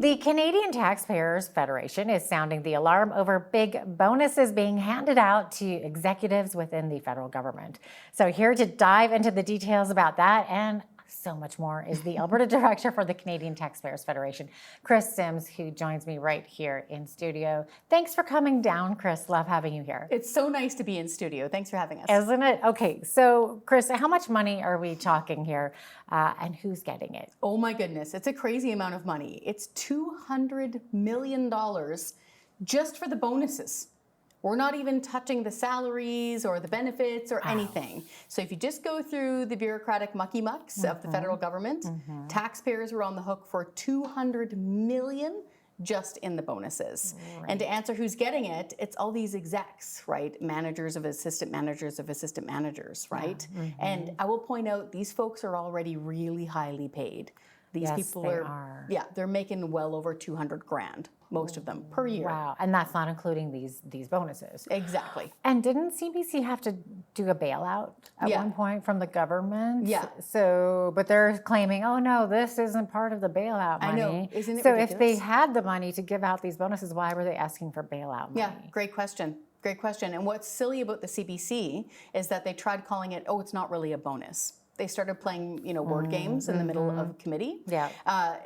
The Canadian Taxpayers Federation is sounding the alarm over big bonuses being handed out to executives within the federal government. So here to dive into the details about that and so much more is the Alberta Director for the Canadian Taxpayers Federation, Kris Sims, who joins me right here in studio. Thanks for coming down, Kris. Love having you here. It's so nice to be in studio. Thanks for having us. Isn't it? Okay, so Kris, how much money are we talking here and who's getting it? Oh my goodness, it's a crazy amount of money. It's $200 million just for the bonuses. We're not even touching the salaries or the benefits or anything. So if you just go through the bureaucratic mucky mucks of the federal government, taxpayers are on the hook for $200 million just in the bonuses. And to answer who's getting it, it's all these execs, right? Managers of assistant managers of assistant managers, right? And I will point out, these folks are already really highly paid. These people are, yeah, they're making well over 200 grand, most of them, per year. Wow, and that's not including these bonuses. Exactly. And didn't CBC have to do a bailout at one point from the government? Yeah. So, but they're claiming, oh no, this isn't part of the bailout money. I know, isn't it so ridiculous? If they had the money to give out these bonuses, why were they asking for bailout money? Yeah, great question. Great question. And what's silly about the CBC is that they tried calling it, oh, it's not really a bonus. They started playing, word games in the middle of committee. Yeah.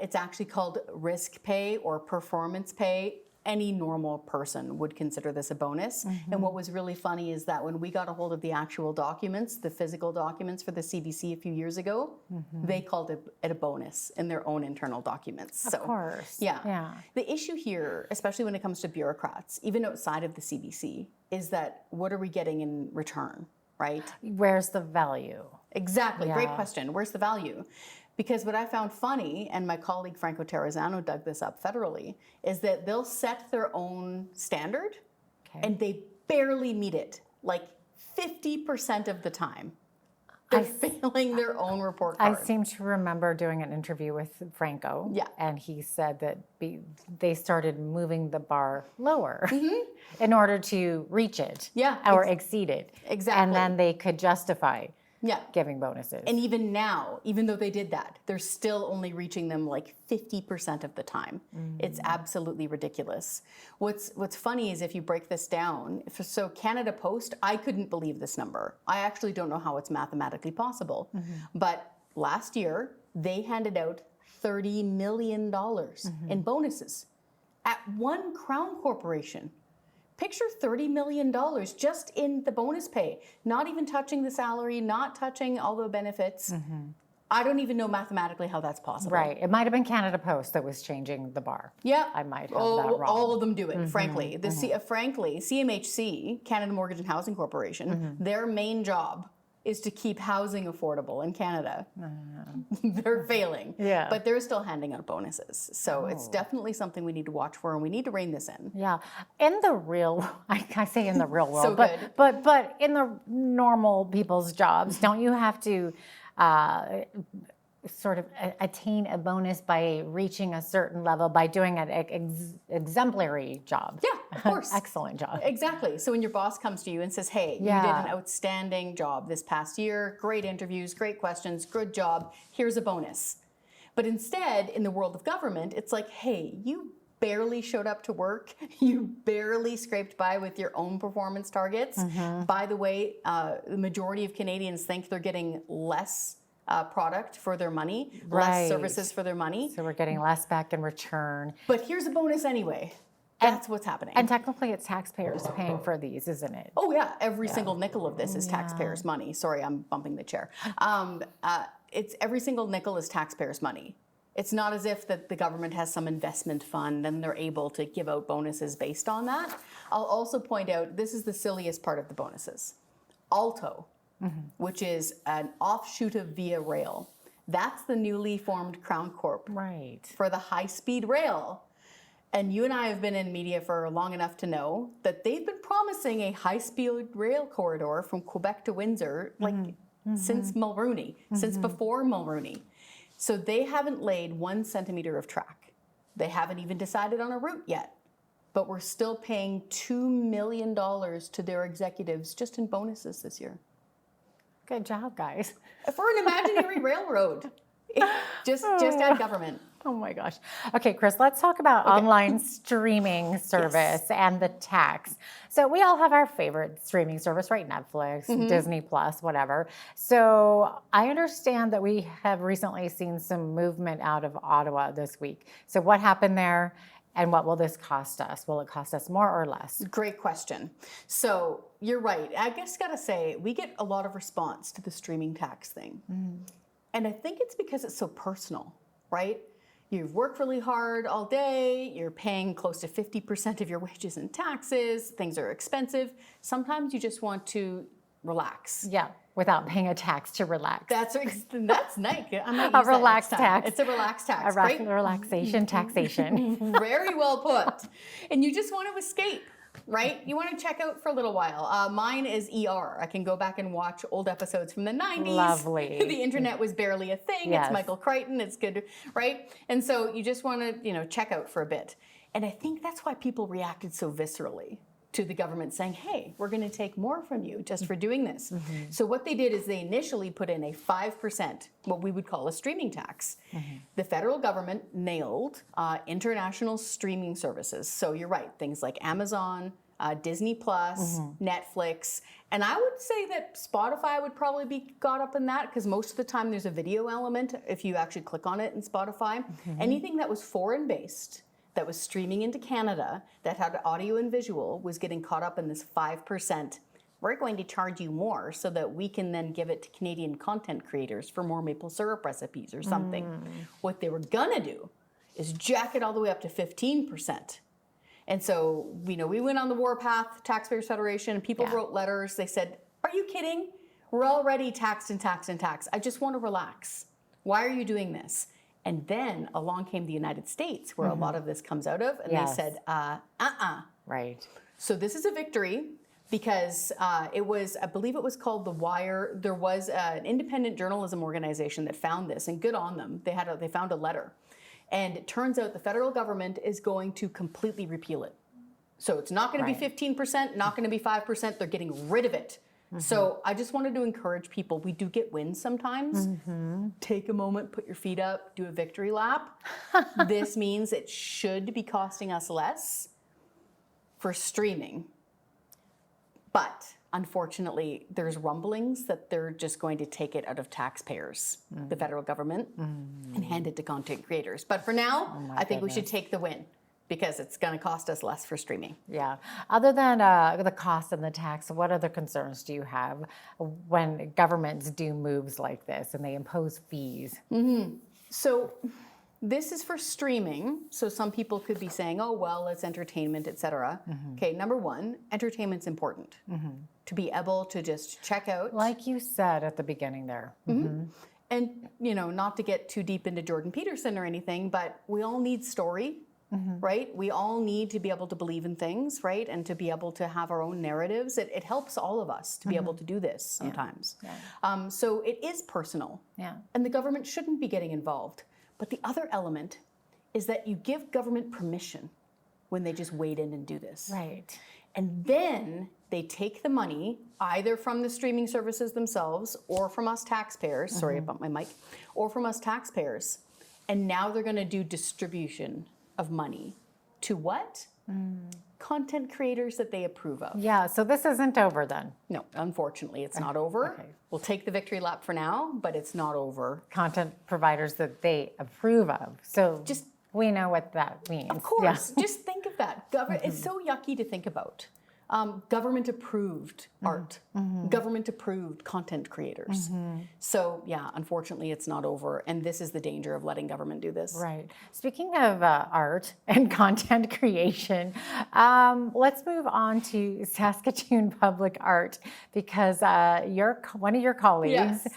It's actually called risk pay or performance pay. Any normal person would consider this a bonus. And what was really funny is that when we got a hold of the actual documents, the physical documents for the CBC a few years ago, they called it a bonus in their own internal documents. Of course. Yeah. The issue here, especially when it comes to bureaucrats, even outside of the CBC, is that what are we getting in return, right? Where's the value? Exactly. Great question. Where's the value? Because what I found funny, and my colleague Franco Terrazzano dug this up federally, is that they'll set their own standard and they barely meet it, like 50% of the time. They're failing their own report card. I seem to remember doing an interview with Franco, and he said that they started moving the bar lower in order to reach it or exceed it. Exactly. And then they could justify giving bonuses. And even now, even though they did that, they're still only reaching them like 50% of the time. It's absolutely ridiculous. What's funny is if you break this down, so Canada Post, I couldn't believe this number. I actually don't know how it's mathematically possible. But last year, they handed out $30 million in bonuses at one Crown Corporation. Picture $30 million just in the bonus pay, not even touching the salary, not touching all the benefits. I don't even know mathematically how that's possible. Right. It might have been Canada Post that was changing the bar. Yeah. I might have that wrong. All of them do it, frankly. Frankly, CMHC, Canada Mortgage and Housing Corporation, their main job is to keep housing affordable in Canada. They're failing, but they're still handing out bonuses. So it's definitely something we need to watch for, and we need to rein this in. Yeah, in the real, I say in the real world, So but in the normal people's jobs, don't you have to sort of attain a bonus by reaching a certain level, by doing an exemplary job? Yeah, of course. Excellent job. Exactly. So when your boss comes to you and says, hey, you did an outstanding job this past year, great interviews, great questions, good job, here's a bonus. But instead, in the world of government, it's like, hey, you barely showed up to work, you barely scraped by with your own performance targets. By the way, the majority of Canadians think they're getting less product for their money, less services for their money. So we're getting less back in return. But here's a bonus anyway. That's what's happening. And technically it's taxpayers paying for these, isn't it? Oh yeah, every single nickel of this is taxpayers' money. Sorry, I'm bumping the chair. It's every single nickel is taxpayers' money. It's not as if that the government has some investment fund and they're able to give out bonuses based on that. I'll also point out, this is the silliest part of the bonuses. Alto, which is an offshoot of Via Rail. That's the newly formed Crown Corp for the high-speed rail. And you and I have been in media for long enough to know that they've been promising a high-speed rail corridor from Quebec to Windsor since Mulrooney, since before Mulrooney. So they haven't laid 1 centimeter of track. They haven't even decided on a route yet. But we're still paying $2 million to their executives just in bonuses this year. Good job, guys. For an imaginary railroad. Just add government. Oh my gosh. Okay, Kris, let's talk about online streaming service and the tax. So we all have our favorite streaming service, right? Netflix, Disney Plus, whatever. So I understand that we have recently seen some movement out of Ottawa this week. So what happened there? And what will this cost us? Will it cost us more or less? Great question. So you're right. I guess gotta say, we get a lot of response to the streaming tax thing. And I think it's because it's so personal, right? You've worked really hard all day, you're paying close to 50% of your wages in taxes, things are expensive. Sometimes you just want to relax. Yeah, without paying a tax to relax. That's nice. I might use A that next relaxed time. tax. It's a relaxed tax, A right? relaxation taxation. Very well put. And you just want to escape, right? You want to check out for a little while. Mine is ER. I can go back and watch old episodes from the 90s. Lovely. The internet was barely a thing. Yes. It's Michael Crichton. It's good, right? And so you just want to, check out for a bit. And I think that's why people reacted so viscerally to the government saying, hey, we're going to take more from you just for doing this. So what they did is they initially put in a 5%, what we would call a streaming tax. The federal government nailed international streaming services. So you're right, things like Amazon, Disney Plus, Netflix. And I would say that Spotify would probably be caught up in that because most of the time there's a video element if you actually click on it in Spotify. Anything that was foreign-based, that was streaming into Canada, that had audio and visual, was getting caught up in this 5%. We're going to charge you more so that we can then give it to Canadian content creators for more maple syrup recipes or something. What they were gonna do is jack it all the way up to 15%. And so, we went on the warpath, Taxpayers Federation, and people wrote letters. They said, are you kidding? We're already taxed and taxed and taxed. I just want to relax. Why are you doing this? And then along came the United States, where a lot of this comes out of, and they said, Right. So this is a victory because it was, I believe it was called The Wire. There was an independent journalism organization that found this, and good on them. They found a letter. And it turns out the federal government is going to completely repeal it. So it's not going to be 15%, not going to be 5%. They're getting rid of it. So I just wanted to encourage people. We do get wins sometimes. Take a moment, put your feet up, do a victory lap. This means it should be costing us less for streaming. But unfortunately, there's rumblings that they're just going to take it out of taxpayers, the federal government, and hand it to content creators. But for now, I think we should take the win, because it's going to cost us less for streaming. Yeah. Other than the cost and the tax, what other concerns do you have when governments do moves like this and they impose fees? So this is for streaming. So some people could be saying, oh, well, it's entertainment, et cetera. Okay, number one, entertainment's important. To be able to just check out. Like you said at the beginning there. And, not to get too deep into Jordan Peterson or anything, but we all need story. Right? We all need to be able to believe in things, right? And to be able to have our own narratives. It helps all of us to be able to do this sometimes. So it is personal. And the government shouldn't be getting involved. But the other element is that you give government permission when they just wade in and do this. Right. And then they take the money either from the streaming services themselves or from us taxpayers. Sorry about my mic. Or from us taxpayers. And now they're going to do distribution of money to what? Content creators that they approve of. Yeah, so this isn't over then. No, unfortunately, it's not over. We'll take the victory lap for now, but it's not over. Content providers that they approve of. So just we know what that means. Of course, just think of that. It's so yucky to think about. Government approved art, government approved content creators. So yeah, unfortunately it's not over, and this is the danger of letting government do this. Right. Speaking of art and content creation, let's move on to Saskatoon Public Art, because one of your colleagues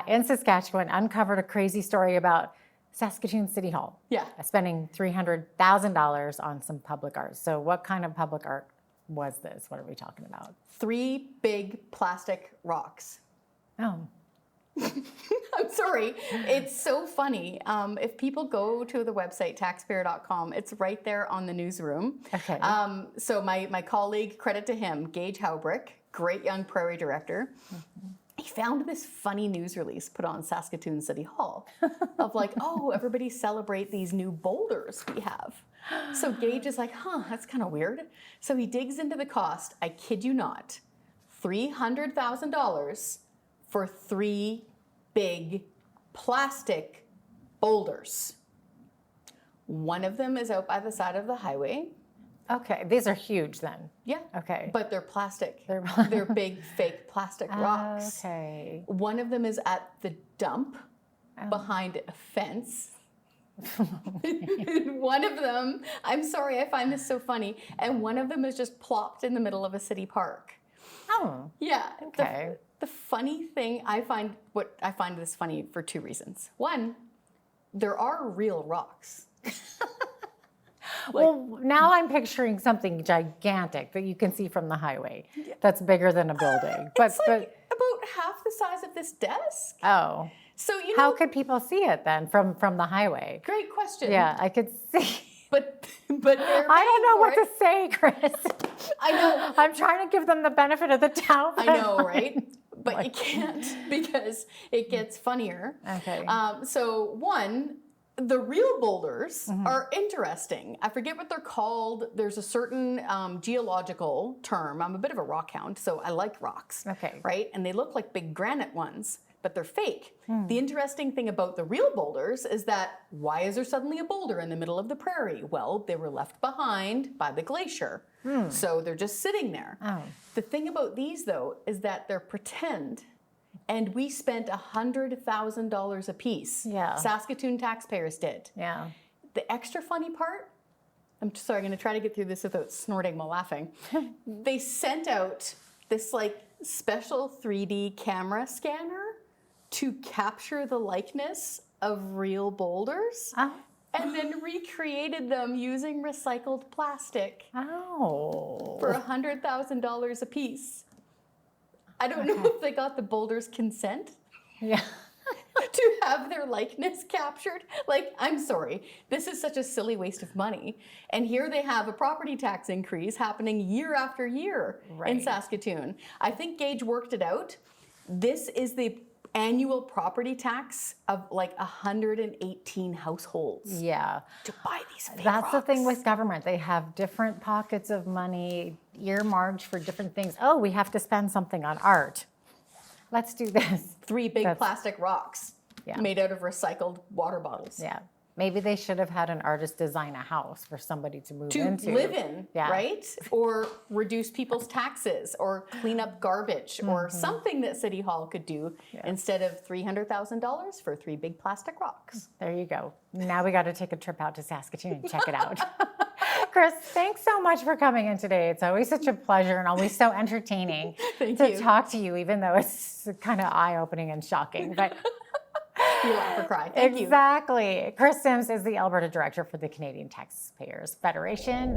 in Saskatchewan uncovered a crazy story about Saskatoon City Hall. Spending $300,000 on some public art. So what kind of public art was this? What are we talking about? 3 big plastic rocks. Oh. I'm sorry. It's so funny. If people go to the website, taxpayer.com, it's right there on the newsroom. Okay. So my colleague, credit to him, Gage Haubrick, great young prairie director. I found this funny news release put on Saskatoon City Hall of like, oh, everybody celebrate these new boulders we have. So Gage is like, that's kind of weird. So he digs into the cost, I kid you not, $300,000 for 3 big plastic boulders. One of them is out by the side of the highway. Okay, these are huge then. Yeah. Okay. But they're plastic. They're big fake plastic rocks. Okay. One of them is at the dump behind a fence. One of them, I'm sorry, I find this so funny, and one of them is just plopped in the middle of a city park. Oh. Yeah. Okay. The funny thing, I find this funny for 2 reasons. One, there are real rocks. Well, now I'm picturing something gigantic that you can see from the highway. That's bigger than a building. It's like about half the size of this desk. Oh. So How could people see it then from the highway? Great question. Yeah, I could see. But I don't know what to say, Kris. I know. I'm trying to give them the benefit of the doubt. I know, right? But you can't because it gets funnier. Okay. So one, the real boulders are interesting. I forget what they're called. There's a certain geological term. I'm a bit of a rock hound, so I like rocks. Okay. Right? And they look like big granite ones, but they're fake. The interesting thing about the real boulders is that why is there suddenly a boulder in the middle of the prairie? Well, they were left behind by the glacier. So they're just sitting there. Oh. The thing about these, though, is that they're pretend. And we spent $100,000 a piece. Yeah. Saskatoon taxpayers did. Yeah. The extra funny part, I'm sorry, I'm going to try to get through this without snorting while laughing. They sent out this like special 3D camera scanner to capture the likeness of real boulders and then recreated them using recycled plastic Oh. for $100,000 a piece. I don't know if they got the boulders' consent Yeah. to have their likeness captured. Like, I'm sorry, this is such a silly waste of money. And here they have a property tax increase happening year after year in Right. Saskatoon. I think Gage worked it out. This is the annual property tax of like 118 households Yeah. to buy these fake That's the thing rocks. with government. They have different pockets of money earmarked for different things. Oh, we have to spend something on art. Let's do this. 3 big That's- plastic rocks Yeah. made out of recycled water bottles. Yeah. Maybe they should have had an artist design a house for somebody to move To into. live in, Yeah. right? Or reduce people's taxes or clean up garbage or something that City Hall could do instead of $300,000 for 3 big plastic rocks. There you go. Now we got to take a trip out to Saskatoon and check it out. Kris, thanks so much for coming in today. It's always such a pleasure and always so entertaining Thank to you. talk to you, even though it's kind of eye-opening and shocking. But You laugh or cry. Thank you. exactly. Kris Sims is the Alberta Director for the Canadian Taxpayers Federation.